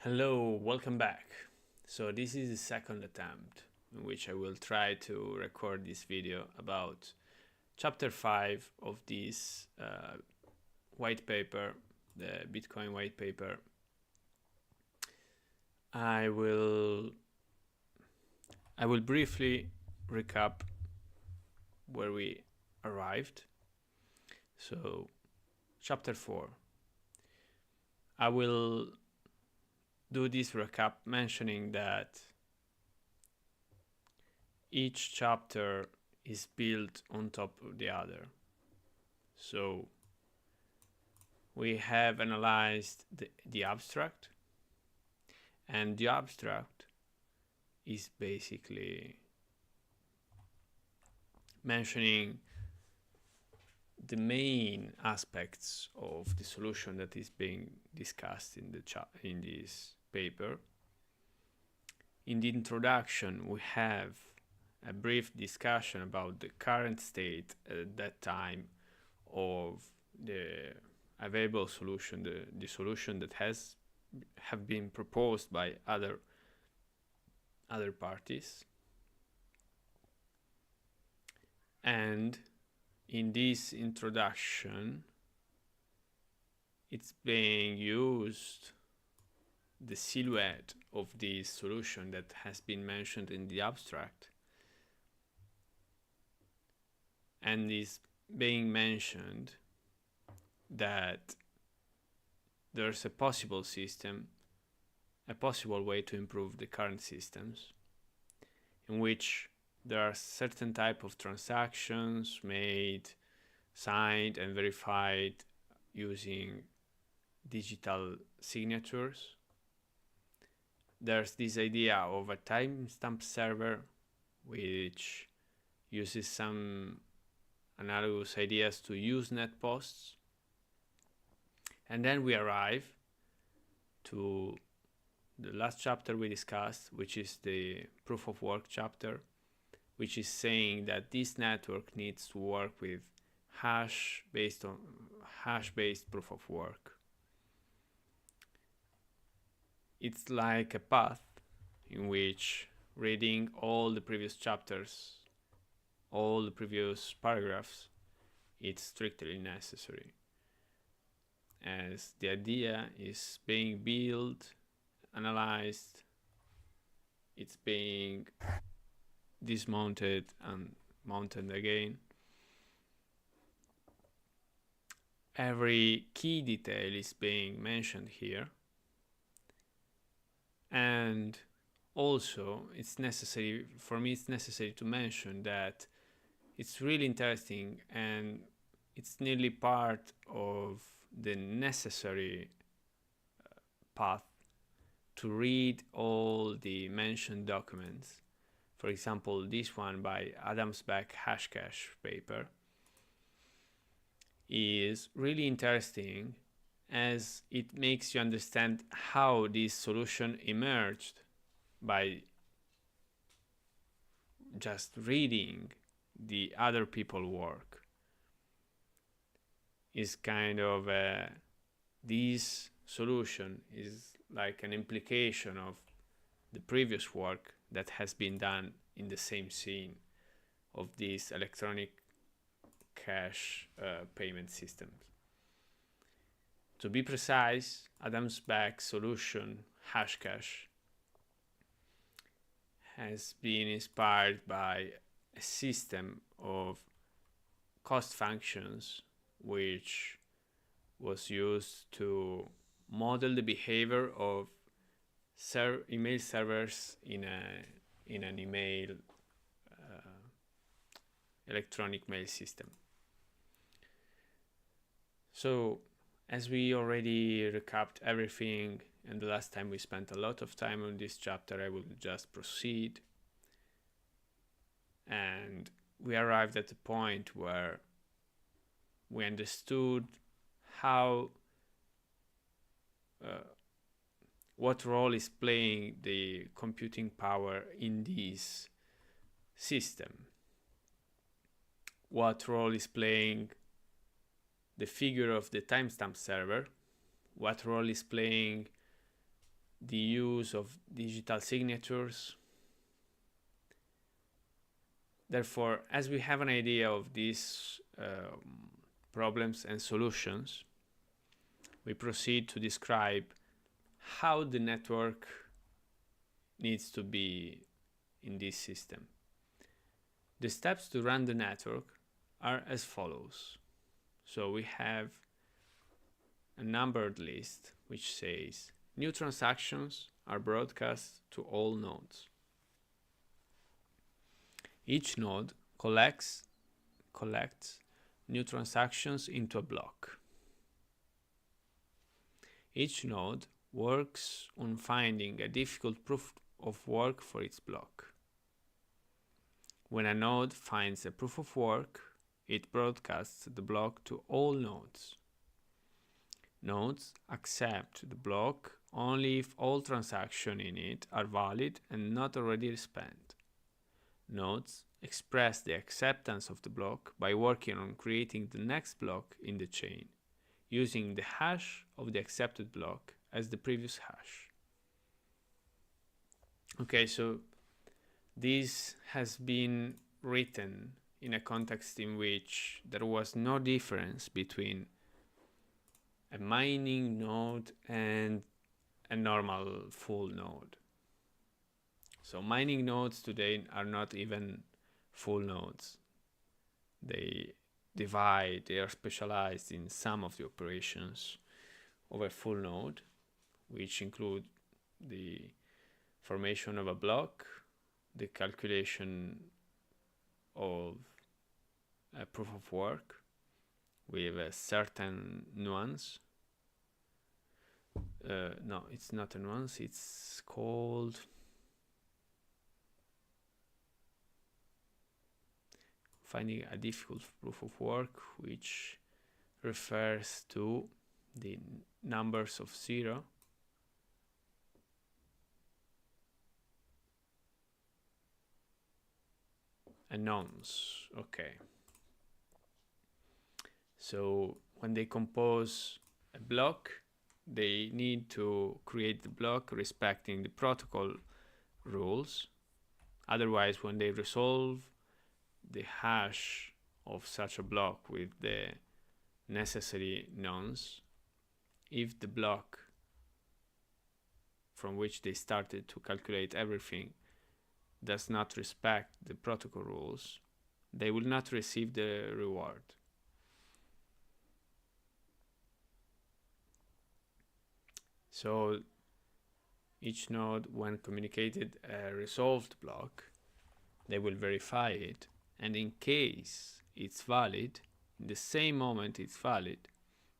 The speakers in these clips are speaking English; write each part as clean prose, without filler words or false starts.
Hello, welcome back. So this is the second attempt in which I will try to record this video about chapter 5 of this white paper, the Bitcoin white paper. I will briefly recap where we arrived. So chapter 4. I will do this recap mentioning that each chapter is built on top of the other. So we have analyzed the abstract, and the abstract is basically mentioning the main aspects of the solution that is being discussed in this paper. In the introduction, we have a brief discussion about the current state at that time of the available solution, the solution that have been proposed by other parties. And in this introduction, it's being used the silhouette of this solution that has been mentioned in the abstract, and is being mentioned that there's a possible system, a possible way to improve the current systems, in which there are certain type of transactions made, signed, and verified using digital signatures. There's this idea of a timestamp server, which uses some analogous ideas to Usenet posts. And then we arrive to the last chapter we discussed, which is the proof of work chapter, which is saying that this network needs to work with hash-based proof of work. It's like a path in which reading all the previous chapters, all the previous paragraphs, it's strictly necessary, as the idea is being built, analyzed, it's being dismounted and mounted again. Every key detail is being mentioned here, and also it's necessary to mention that it's really interesting, and it's nearly part of the necessary path to read all the mentioned documents. For example, this one by Adamsback Hashcash paper is really interesting, as it makes you understand how this solution emerged by just reading the other people's work. Is kind of this solution is like an implication of the previous work that has been done in the same scene of these electronic cash payment systems. To be precise, Adamsback solution Hashcash has been inspired by a system of cost functions which was used to model the behavior of email servers in an email electronic mail system. So, as we already recapped everything, and the last time we spent a lot of time on this chapter, I will just proceed. And we arrived at the point where we understood how what role is playing the computing power in this system, what role is playing the figure of the timestamp server, what role is playing the use of digital signatures. Therefore, as we have an idea of these problems and solutions, we proceed to describe how the network needs to be in this system. The steps to run the network are as follows. So we have a numbered list which says new transactions are broadcast to all nodes. Each node collects new transactions into a block. Each node works on finding a difficult proof of work for its block. When a node finds a proof of work, it broadcasts the block to all nodes. Nodes accept the block only if all transactions in it are valid and not already spent. Nodes express the acceptance of the block by working on creating the next block in the chain, using the hash of the accepted block as the previous hash. Okay, so this has been written in a context in which there was no difference between a mining node and a normal full node. So mining nodes today are not even full nodes. They are specialized in some of the operations of a full node, which include the formation of a block, the calculation of a proof of work with a certain nuance. No, it's not a nuance, it's called finding a difficult proof of work, which refers to the numbers of 0 and nonce. Okay. So when they compose a block, they need to create the block respecting the protocol rules. Otherwise, when they resolve the hash of such a block with the necessary nonce, if the block from which they started to calculate everything does not respect the protocol rules, they will not receive the reward. So each node, when communicated a resolved block, they will verify it, and in case it's valid, in the same moment it's valid,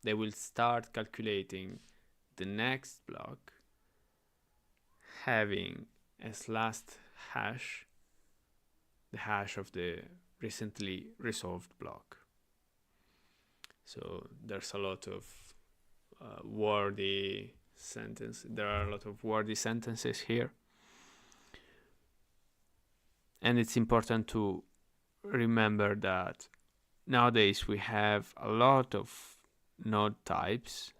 they will start calculating the next block, having as last hash the hash of the recently resolved block. So there's a lot of wordy sentences here, and it's important to remember that nowadays we have a lot of node types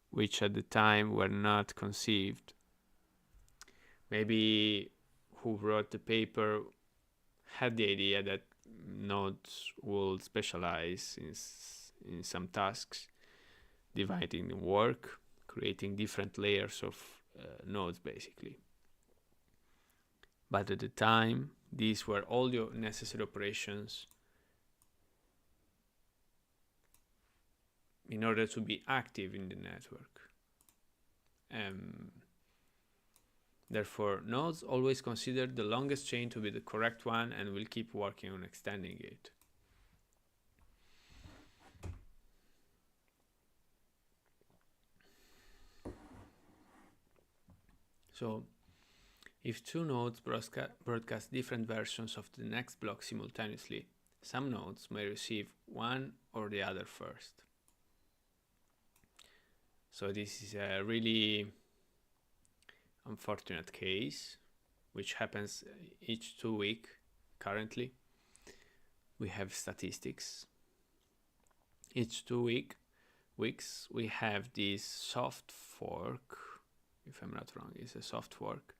which at the time were not conceived. Maybe who wrote the paper had the idea that nodes will specialize in some tasks, dividing the work, creating different layers of nodes basically. But at the time, these were all the necessary operations in order to be active in the network. Therefore, nodes always consider the longest chain to be the correct one and will keep working on extending it. So, if two nodes broadcast different versions of the next block simultaneously, some nodes may receive one or the other first. So this is a really unfortunate case, which happens each 2 weeks currently. We have statistics. Each 2 weeks we have this soft fork, if I'm not wrong. It's a soft fork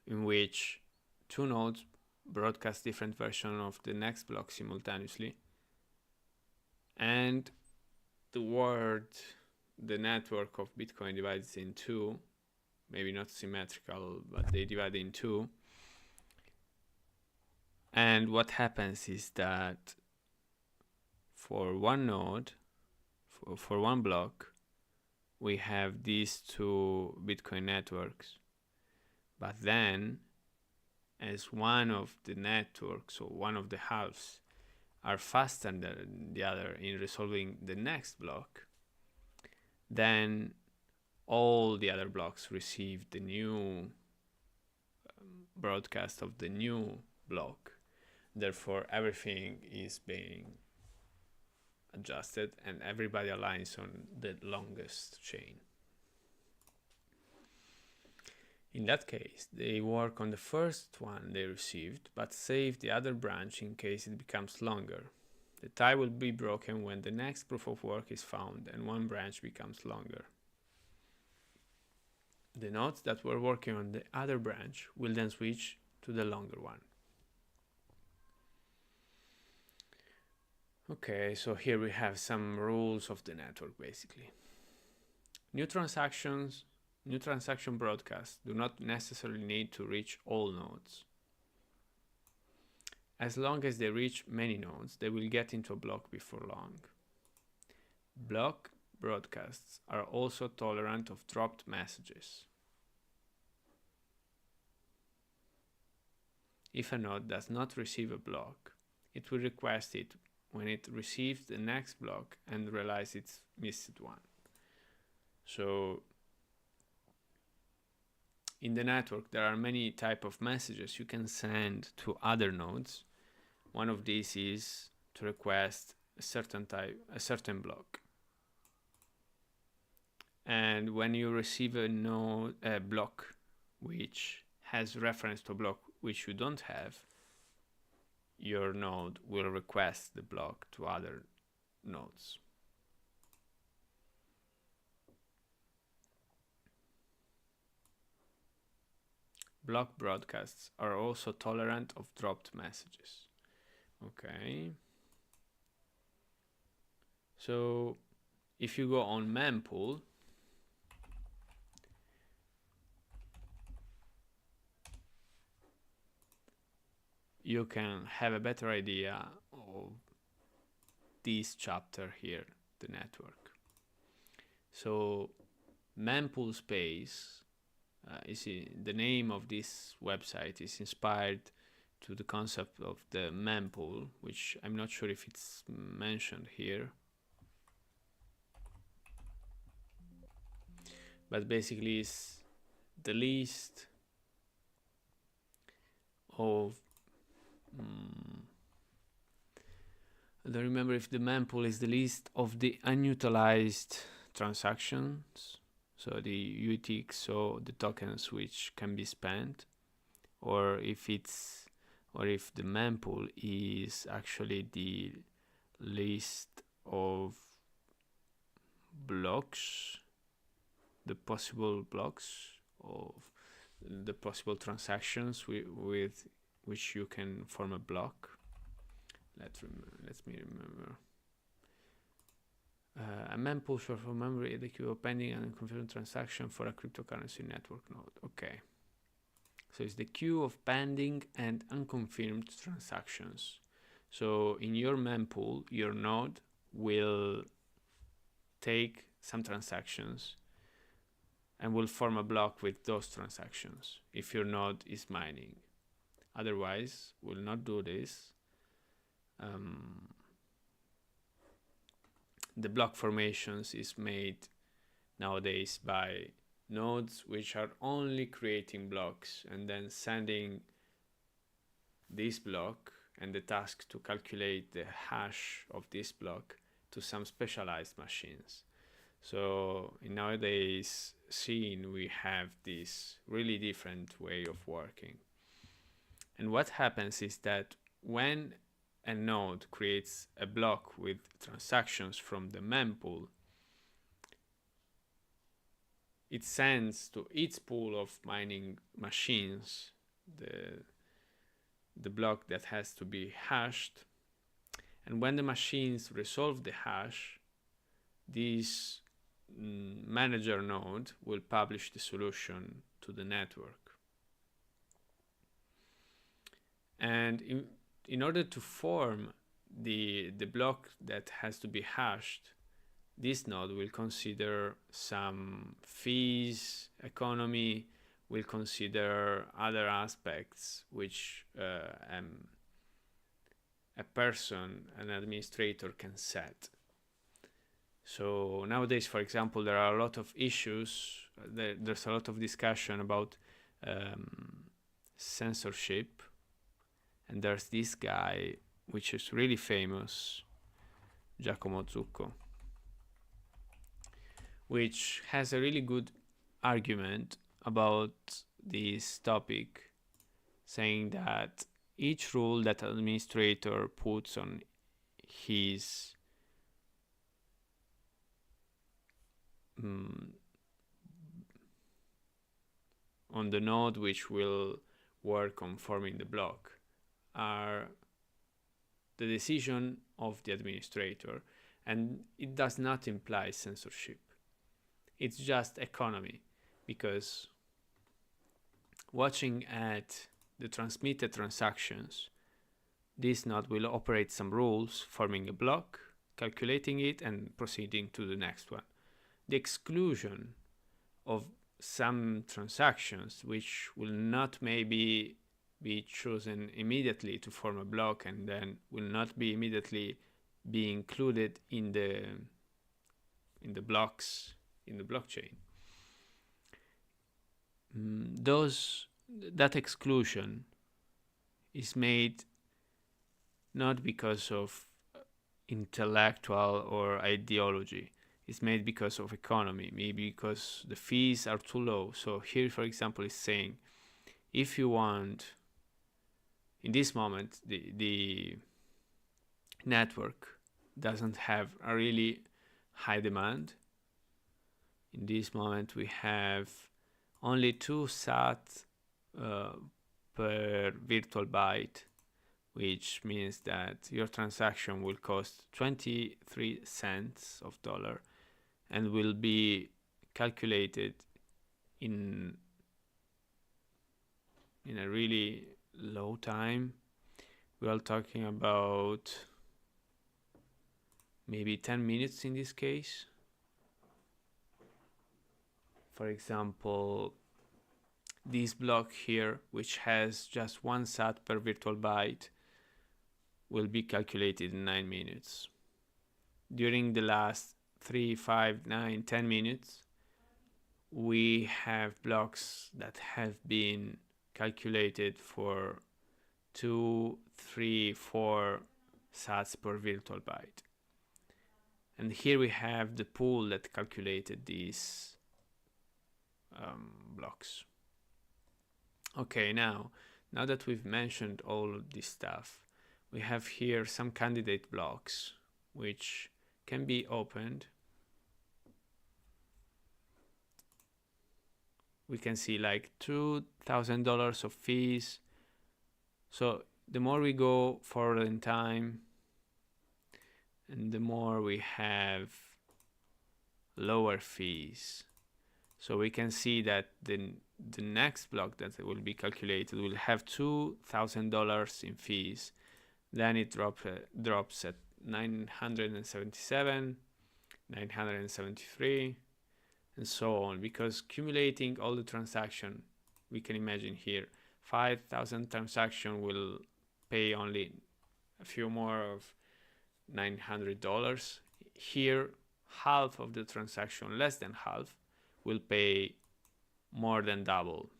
in which two nodes broadcast different versions of the next block simultaneously, and the network of Bitcoin divides in two, maybe not symmetrical, but they divide in two. And what happens is that for one node, for one block, we have these two Bitcoin networks. But then, as one of the networks, or one of the halves, are faster than the other in resolving the next block, then all the other blocks receive the new broadcast of the new block. Therefore, everything is being adjusted and everybody aligns on the longest chain. In that case, they work on the first one they received, but save the other branch in case it becomes longer. The tie will be broken when the next proof of work is found and one branch becomes longer. The nodes that were working on the other branch will then switch to the longer one. Okay, so here we have some rules of the network basically. New transaction broadcasts do not necessarily need to reach all nodes. As long as they reach many nodes, they will get into a block before long. Block broadcasts are also tolerant of dropped messages. If a node does not receive a block, it will request it when it receives the next block and realizes it's missed one. So in the network, there are many types of messages you can send to other nodes. One of these is to request a certain block. And when you receive a block which has reference to a block which you don't have, your node will request the block to other nodes. Block broadcasts are also tolerant of dropped messages. Okay. So if you go on mempool, you can have a better idea of this chapter here, the network. So mempool space the name of this website is inspired to the concept of the mempool, which I'm not sure if it's mentioned here. But basically it's the list of I don't remember if the mempool is the list of the unutilized transactions, so the UTX, so the tokens which can be spent, or if the mempool is actually the list of blocks, the possible blocks of the possible transactions with which you can form a block. Let me remember. A mempool short for memory, the queue of pending and unconfirmed transaction for a cryptocurrency network node. Okay. So it's the queue of pending and unconfirmed transactions. So in your mempool, your node will take some transactions and will form a block with those transactions if your node is mining. Otherwise, will not do this. The block formations is made nowadays by nodes which are only creating blocks and then sending this block and the task to calculate the hash of this block to some specialized machines. So in nowadays scene, we have this really different way of working. And what happens is that when a node creates a block with transactions from the mempool, it sends to its pool of mining machines the block that has to be hashed. And when the machines resolve the hash, this manager node will publish the solution to the network. And in order to form the block that has to be hashed, this node will consider some fees, economy, will consider other aspects which a person, an administrator, can set. So nowadays, for example, there are a lot of issues. There's a lot of discussion about censorship. And there's this guy, which is really famous, Giacomo Zucco, which has a really good argument about this topic, saying that each rule that an administrator puts on his on the node which will work on forming the block are the decision of the administrator, and it does not imply censorship. It's just economy, because watching at the transmitted transactions, this node will operate some rules, forming a block, calculating it, and proceeding to the next one. The exclusion of some transactions which will not maybe be chosen immediately to form a block and then will not be immediately be included in the blocks in the blockchain. That exclusion is made not because of intellectual or ideology. It's made because of economy, maybe because the fees are too low. So here, for example, is saying, if you want, in this moment, the network doesn't have a really high demand. In this moment, we have only 2 sat per virtual byte, which means that your transaction will cost 23 cents of dollar and will be calculated in a really low time. We are talking about maybe 10 minutes in this case. For example, this block here, which has just 1 sat per virtual byte, will be calculated in 9 minutes. During the last 3, 5, 9, 10 minutes, we have blocks that have been calculated for 2, 3, 4 sats per virtual byte. And here we have the pool that calculated these blocks. Okay, now that we've mentioned all of this stuff, we have here some candidate blocks which can be opened. We can see like $2,000 of fees. So the more we go forward in time, and the more we have lower fees. So we can see that the next block that will be calculated will have $2,000 in fees. Then it drops at 977, 973, and so on. Because accumulating all the transaction, we can imagine here, 5,000 transaction will pay only a few more of $900. Here, half of the transaction, less than half, will pay more than double.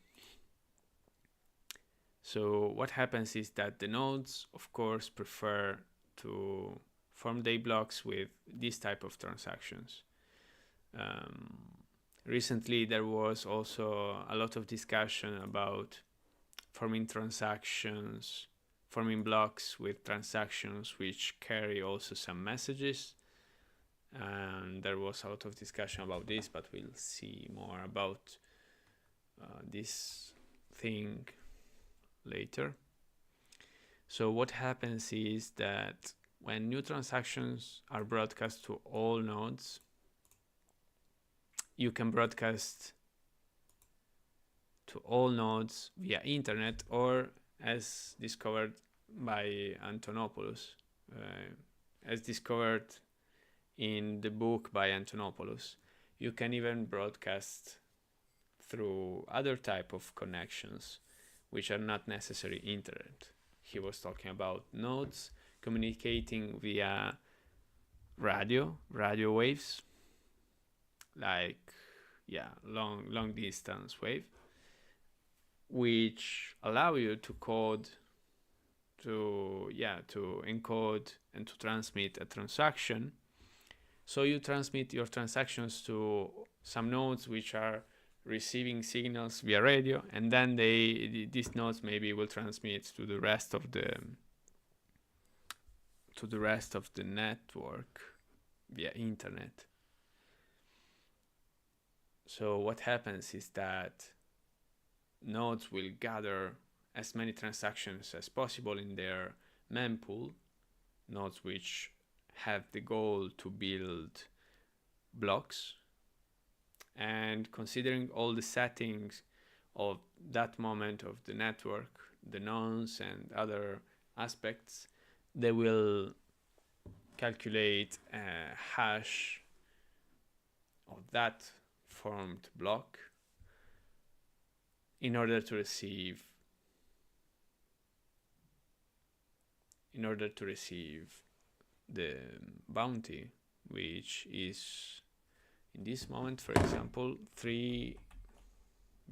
So what happens is that the nodes, of course, prefer to form their blocks with this type of transactions. Recently, there was also a lot of discussion about forming blocks with transactions which carry also some messages. and there was a lot of discussion about this, but we'll see more about this thing later. So what happens is that when new transactions are broadcast to all nodes, you can broadcast to all nodes via internet, or as discovered by Antonopoulos, as discovered in the book by Antonopoulos, you can even broadcast through other type of connections which are not necessarily internet. He was talking about nodes communicating via radio waves, like long distance wave, which allow you to encode and to transmit a transaction. So you transmit your transactions to some nodes which are receiving signals via radio, and then these nodes maybe will transmit to the rest of the network via internet. So what happens is that nodes will gather as many transactions as possible in their mempool, nodes which have the goal to build blocks, and considering all the settings of that moment of the network, the nonce and other aspects, they will calculate a hash of that formed block in order to receive the bounty, which is in this moment, for example, 3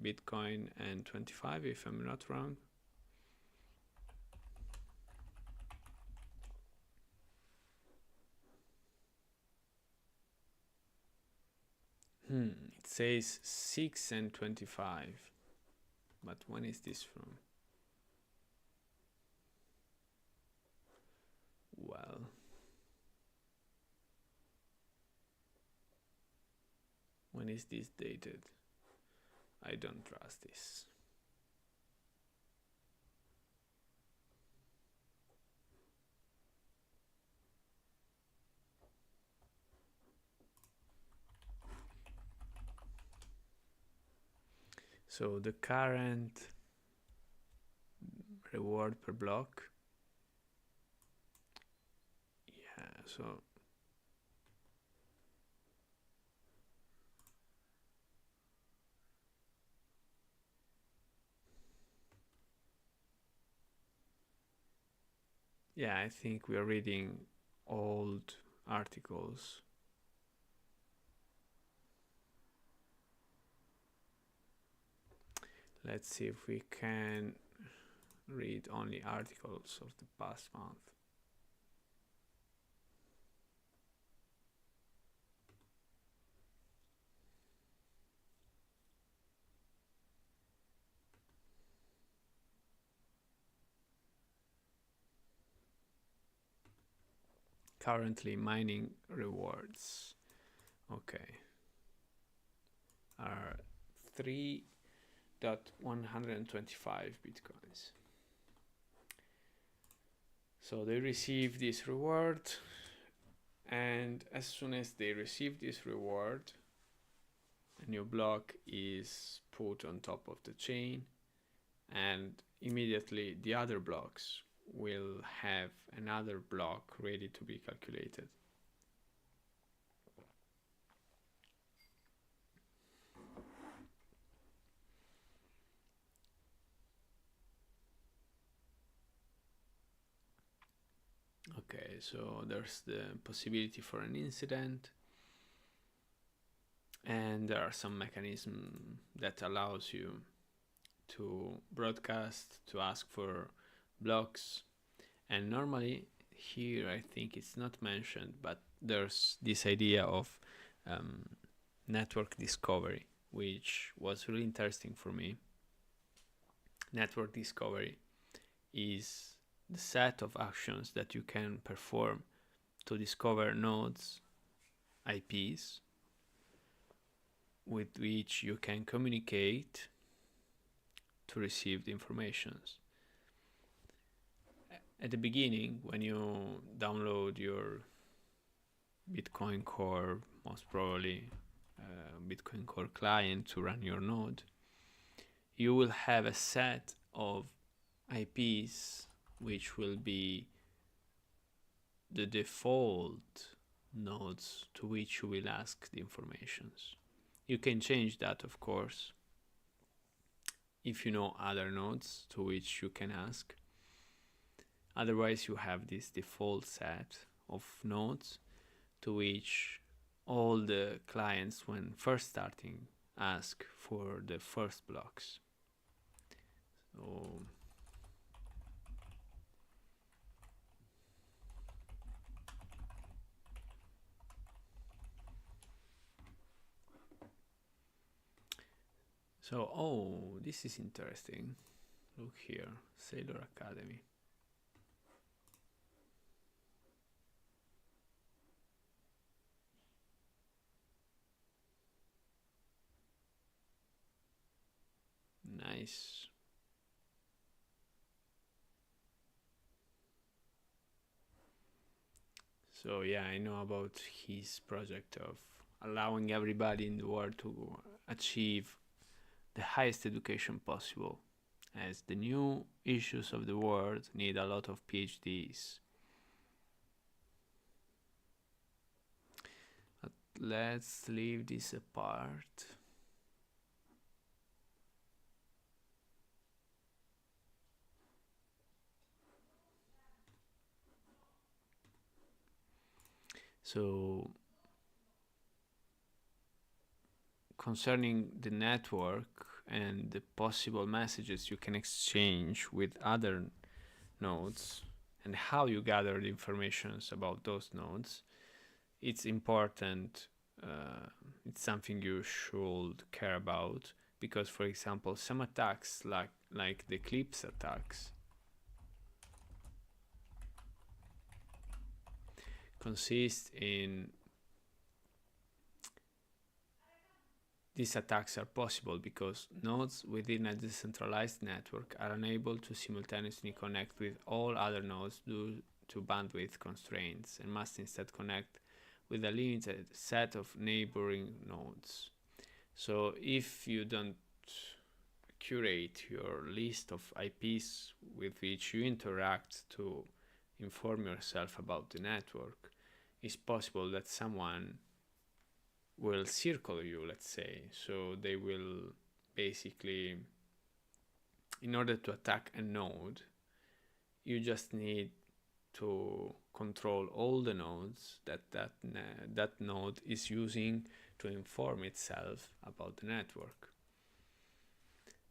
Bitcoin and 25, if I'm not wrong. It says 6 and 25, but when is this from? Well, when is this dated? I don't trust this. So the current reward per block, so I think we are reading old articles. Let's see if we can read only articles of the past month. Currently mining rewards, okay, are 3.125 bitcoins. So they receive this reward, and as soon as they receive this reward, a new block is put on top of the chain, and immediately the other blocks will have another block ready to be calculated. Okay, so there's the possibility for an incident, and there are some mechanism that allows you to broadcast, to ask for blocks. And normally here I think it's not mentioned, but there's this idea of network discovery, which was really interesting for me. Network discovery is the set of actions that you can perform to discover nodes IPs with which you can communicate to receive the informations. At the beginning, when you download your Bitcoin Core, most probably Bitcoin Core client to run your node, you will have a set of IPs which will be the default nodes to which you will ask the informations. You can change that, of course, if you know other nodes to which you can ask. Otherwise, you have this default set of nodes to which all the clients, when first starting, ask for the first blocks. So, this is interesting. Look here, Sailor Academy. Nice. So yeah, I know about his project of allowing everybody in the world to achieve the highest education possible, as the new issues of the world need a lot of PhDs. But let's leave this apart. So, concerning the network and the possible messages you can exchange with other nodes and how you gather the information about those nodes, it's important. It's something you should care about, because, for example, some attacks like the Eclipse attacks consist in these attacks are possible because nodes within a decentralized network are unable to simultaneously connect with all other nodes due to bandwidth constraints and must instead connect with a limited set of neighboring nodes. So if you don't curate your list of IPs with which you interact to inform yourself about the network, it's possible that someone will circle you, let's say. So they will basically, in order to attack a node, you just need to control all the nodes that node is using to inform itself about the network.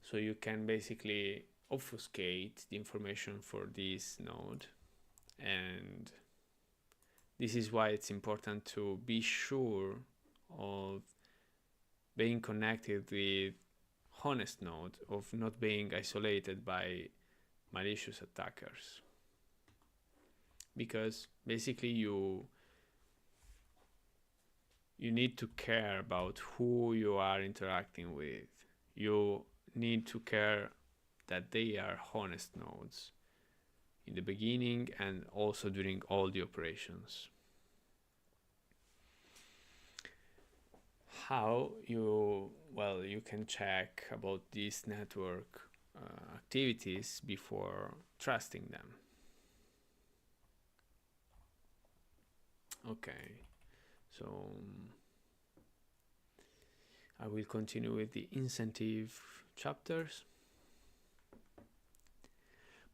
So you can basically obfuscate the information for this node, and this is why it's important to be sure of being connected with honest node, of not being isolated by malicious attackers, because basically you need to care about who you are interacting with. You need to care that they are honest nodes in the beginning and also during all the operations. How you can check about these network activities before trusting them. Okay, so I will continue with the incentive chapters.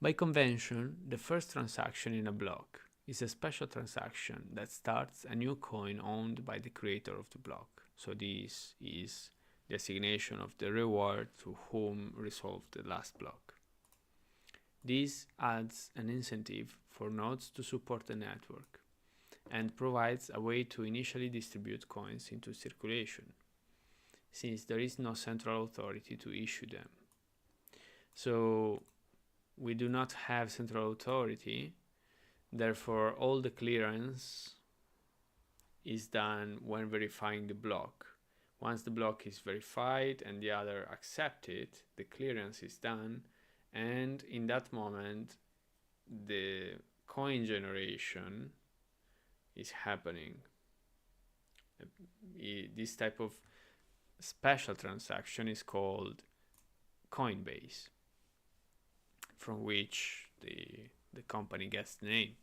By convention, the first transaction in a block is a special transaction that starts a new coin owned by the creator of the block. So this is the assignation of the reward to whom resolved the last block. This adds an incentive for nodes to support the network and provides a way to initially distribute coins into circulation, since there is no central authority to issue them. So we do not have central authority, therefore all the clearance is done when verifying the block. Once the block is verified and the other accept it, the clearance is done, and in that moment the coin generation is happening. This type of special transaction is called Coinbase, from which the company gets the name.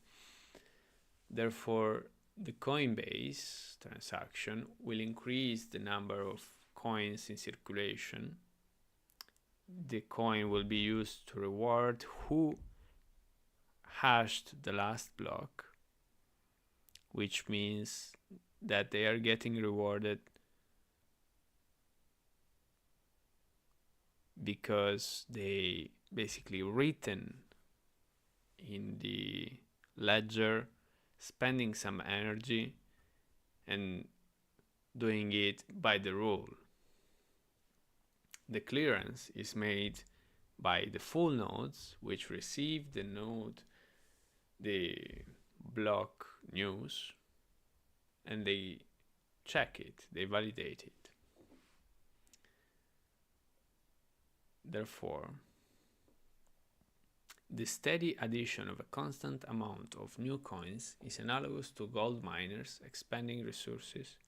Therefore, the Coinbase transaction will increase the number of coins in circulation. The coin will be used to reward who hashed the last block, which means that they are getting rewarded because they basically written in the ledger, spending some energy and doing it by the rule. The clearance is made by the full nodes, which receive the block news, and they check it, they validate it. Therefore, the steady addition of a constant amount of new coins is analogous to gold miners expending resources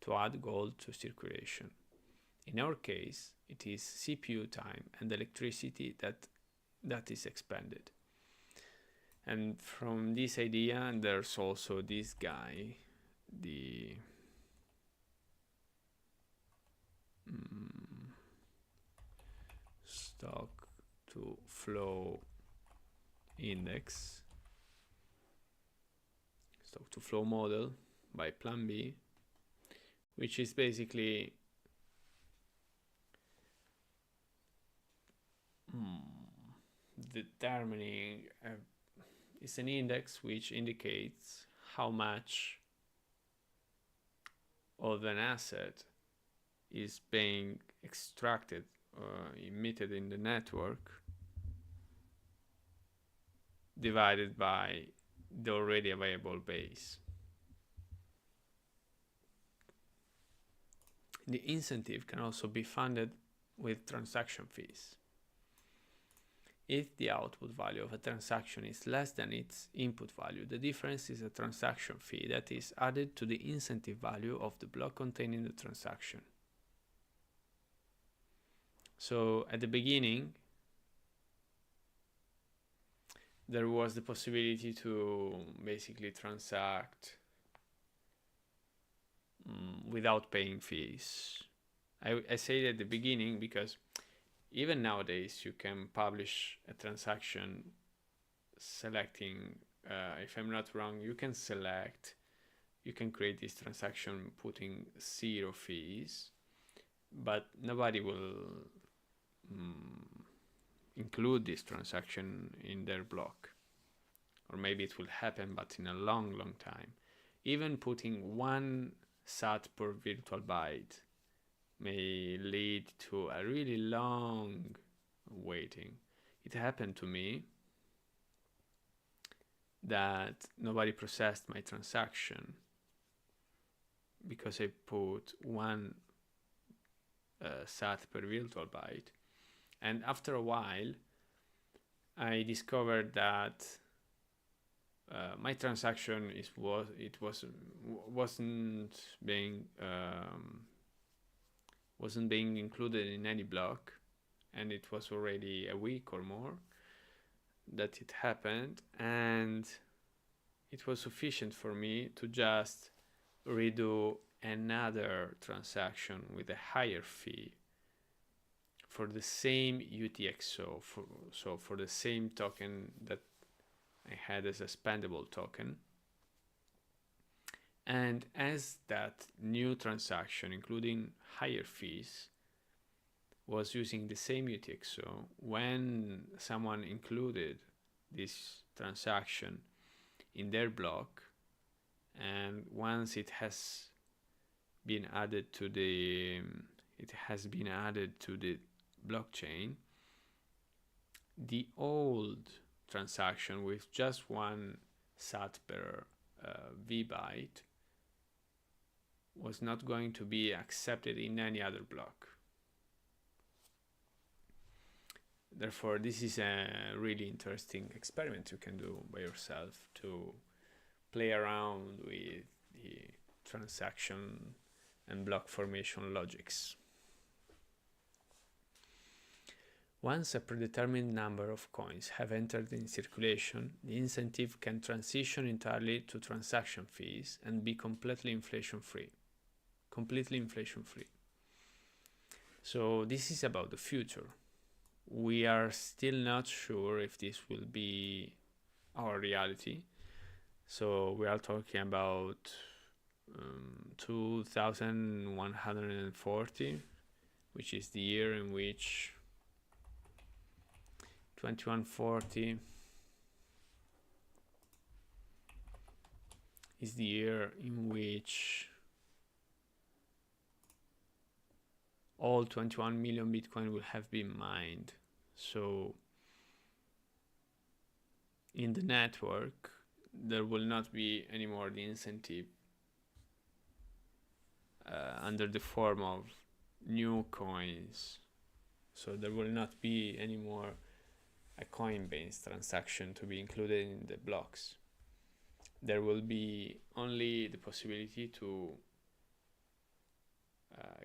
to add gold to circulation. In our case, it is CPU time and electricity that is expended. And from this idea, there's also this guy, the stock to flow index, stock to flow model by Plan B, which is basically determining it's an index which indicates how much of an asset is being extracted or emitted in the network divided by the already available base. The incentive can also be funded with transaction fees. If the output value of a transaction is less than its input value, the difference is a transaction fee that is added to the incentive value of the block containing the transaction. So at the beginning, there was the possibility to basically transact without paying fees. I say at the beginning because even nowadays you can publish a transaction selecting, if I'm not wrong, you can create this transaction putting 0 fees, but nobody will include this transaction in their block. Or maybe it will happen, but in a long time. Even putting 1 sat per virtual byte may lead to a really long waiting. It happened to me that nobody processed my transaction because I put 1 sat per virtual byte, and after a while I discovered that my transaction wasn't being included in any block, and it was already a week or more that it happened, and it was sufficient for me to just redo another transaction with a higher fee for the same UTXO, for the same token that I had as a spendable token. And as that new transaction, including higher fees, was using the same UTXO, when someone included this transaction in their block, and once it has been added to the blockchain, the old transaction with just 1 sat per V byte was not going to be accepted in any other block. Therefore, this is a really interesting experiment you can do by yourself to play around with the transaction and block formation logics. Once a predetermined number of coins have entered in circulation, the incentive can transition entirely to transaction fees and be completely inflation-free. So this is about the future. We are still not sure if this will be our reality. So we are talking about 2140, which is the year in which 2140 is the year in which all 21 million Bitcoin will have been mined. So in the network, there will not be anymore the incentive under the form of new coins. So there will not be anymore a coin-based transaction to be included in the blocks. There will be only the possibility to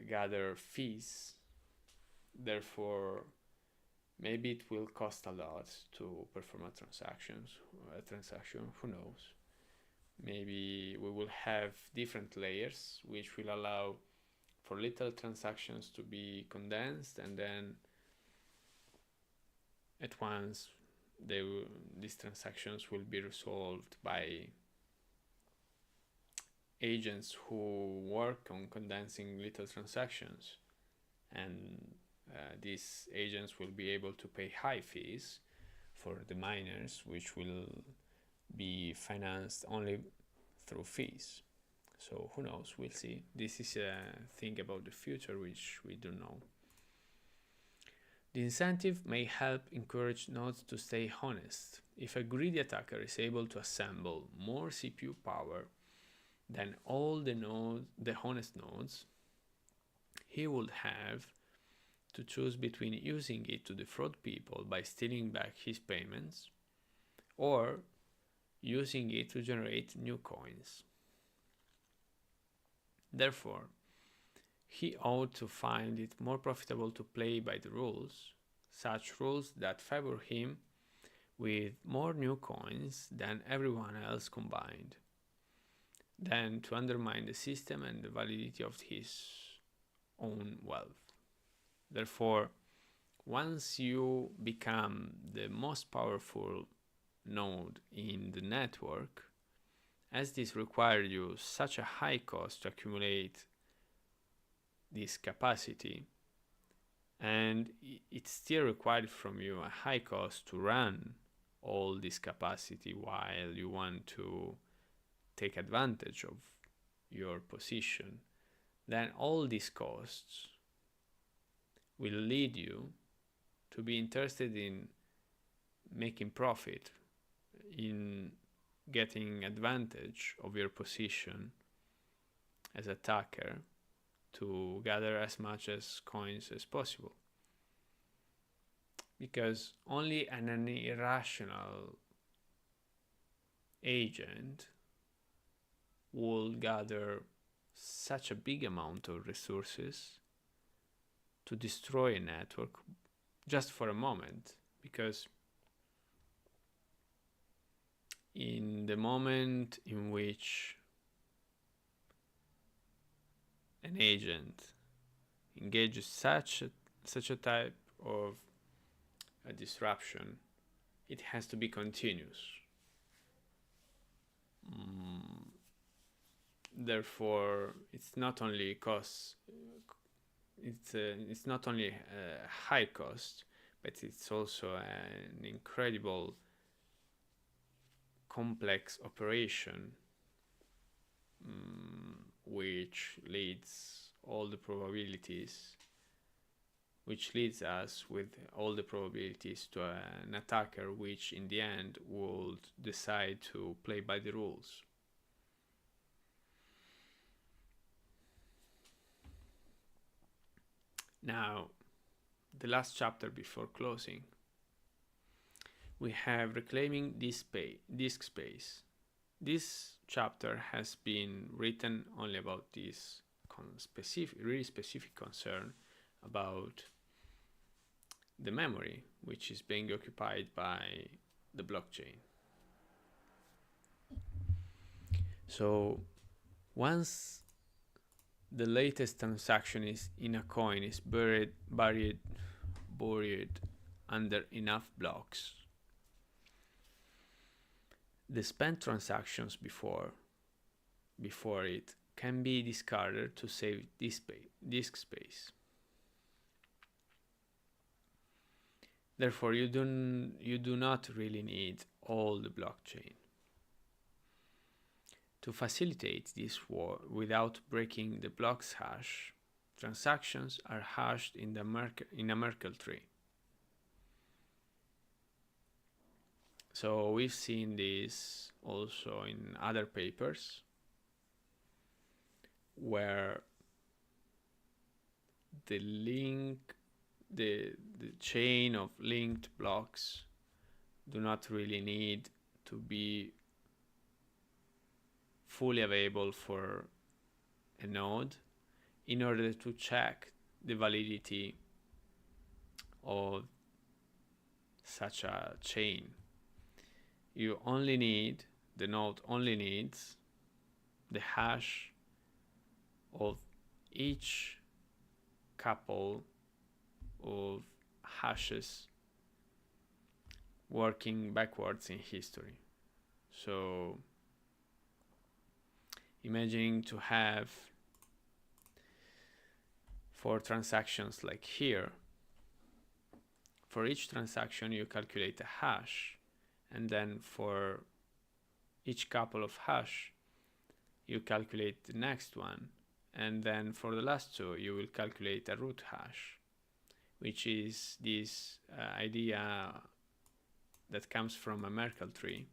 gather fees. Therefore, maybe it will cost a lot to perform a transaction, who knows. Maybe we will have different layers which will allow for little transactions to be condensed, and then at once these transactions will be resolved by agents who work on condensing little transactions, and these agents will be able to pay high fees for the miners, which will be financed only through fees. So who knows, we'll see. This is a thing about the future which we don't know. The incentive may help encourage nodes to stay honest. If a greedy attacker is able to assemble more CPU power than all the honest nodes, he would have to choose between using it to defraud people by stealing back his payments, or using it to generate new coins. Therefore, he ought to find it more profitable to play by the rules, such rules that favor him with more new coins than everyone else combined, than to undermine the system and the validity of his own wealth. Therefore, once you become the most powerful node in the network, as this requires you such a high cost to accumulate this capacity, and it still required from you a high cost to run all this capacity while you want to take advantage of your position, then all these costs will lead you to be interested in making profit, in getting advantage of your position as attacker to gather as much as coins as possible. Because only an irrational agent will gather such a big amount of resources to destroy a network just for a moment, because in the moment in which an agent engages such a type of a disruption, it has to be continuous. Therefore, it's not only costs. It's not only a high cost, but it's also an incredible complex operation, which leads us with all the probabilities to an attacker which in the end would decide to play by the rules. Now, the last chapter before closing, we have reclaiming disk space. This chapter has been written only about this really specific concern about the memory, which is being occupied by the blockchain. So once the latest transaction is in a coin is buried under enough blocks, the spent transactions before it can be discarded to save disk space. Therefore, you do not really need all the blockchain. To facilitate this without breaking the block's hash, transactions are hashed in a Merkle tree. So we've seen this also in other papers where the chain of linked blocks do not really need to be fully available for a node in order to check the validity of such a chain. The node only needs the hash of each couple of hashes working backwards in history. So imagining to have 4 transactions like here. For each transaction you calculate a hash, and then for each couple of hash you calculate the next one, and then for the last 2 you will calculate a root hash, which is this idea that comes from a Merkle tree.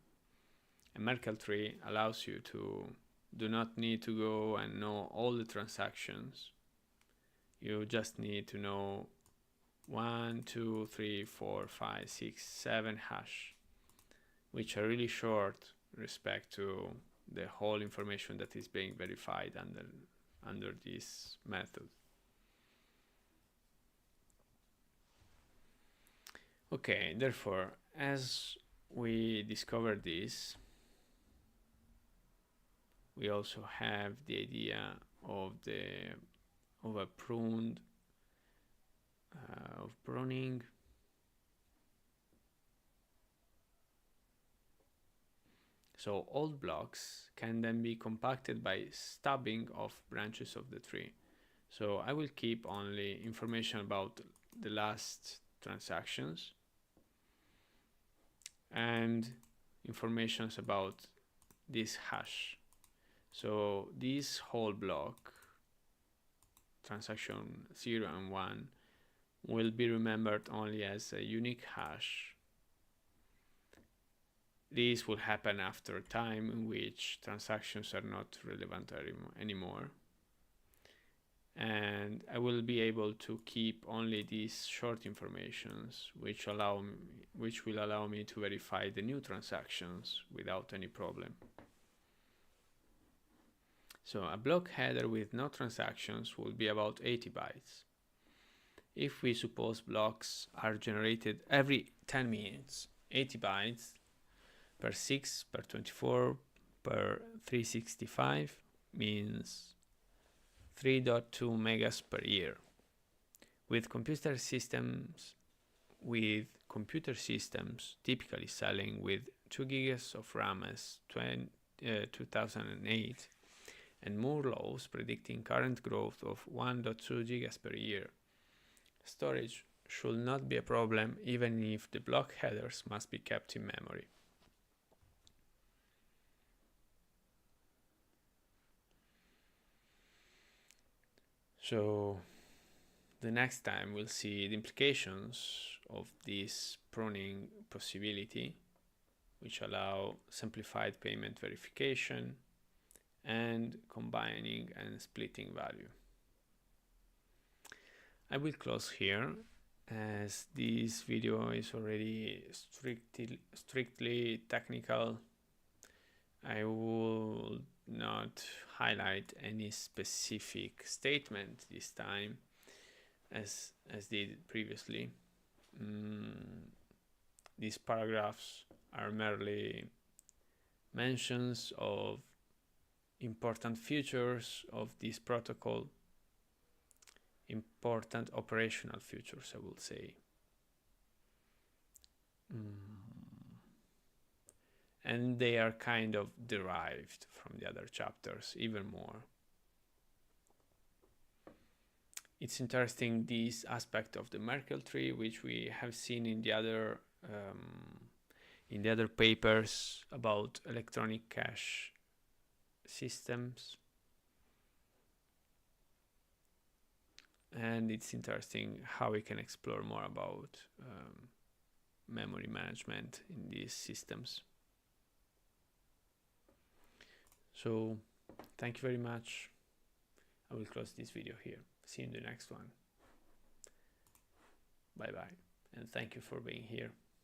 A Merkle tree allows you to do not need to go and know all the transactions. You just need to know 1, 2, 3, 4, 5, 6, 7 hash, which are really short with respect to the whole information that is being verified under this method. Okay, therefore, as we discovered this, we also have the idea of pruning. So old blocks can then be compacted by stubbing off branches of the tree. So I will keep only information about the last transactions and informations about this hash. So this whole block, transaction 0 and 1, will be remembered only as a unique hash. This will happen after a time in which transactions are not relevant anymore. And I will be able to keep only these short informations, which will allow me to verify the new transactions without any problem. So a block header with no transactions will be about 80 bytes. If we suppose blocks are generated every 10 minutes, 80 bytes per 6, per 24, per 365 means 3.2 megas per year. With computer systems typically selling with 2 gigas of RAM as 2008, and Moore laws predicting current growth of 1.2 gigas per year, storage should not be a problem even if the block headers must be kept in memory. So the next time we'll see the implications of this pruning possibility, which allow simplified payment verification and combining and splitting value. I will close here, as this video is already strictly technical. I will not highlight any specific statement this time as did previously. These paragraphs are merely mentions of important features of this protocol, important operational features, I will say. And they are kind of derived from the other chapters even more. It's interesting, this aspect of the Merkle tree, which we have seen in the other papers about electronic cache systems. And it's interesting how we can explore more about memory management in these systems. So thank you very much. I will close this video here. See you in the next one. Bye bye, and thank you for being here.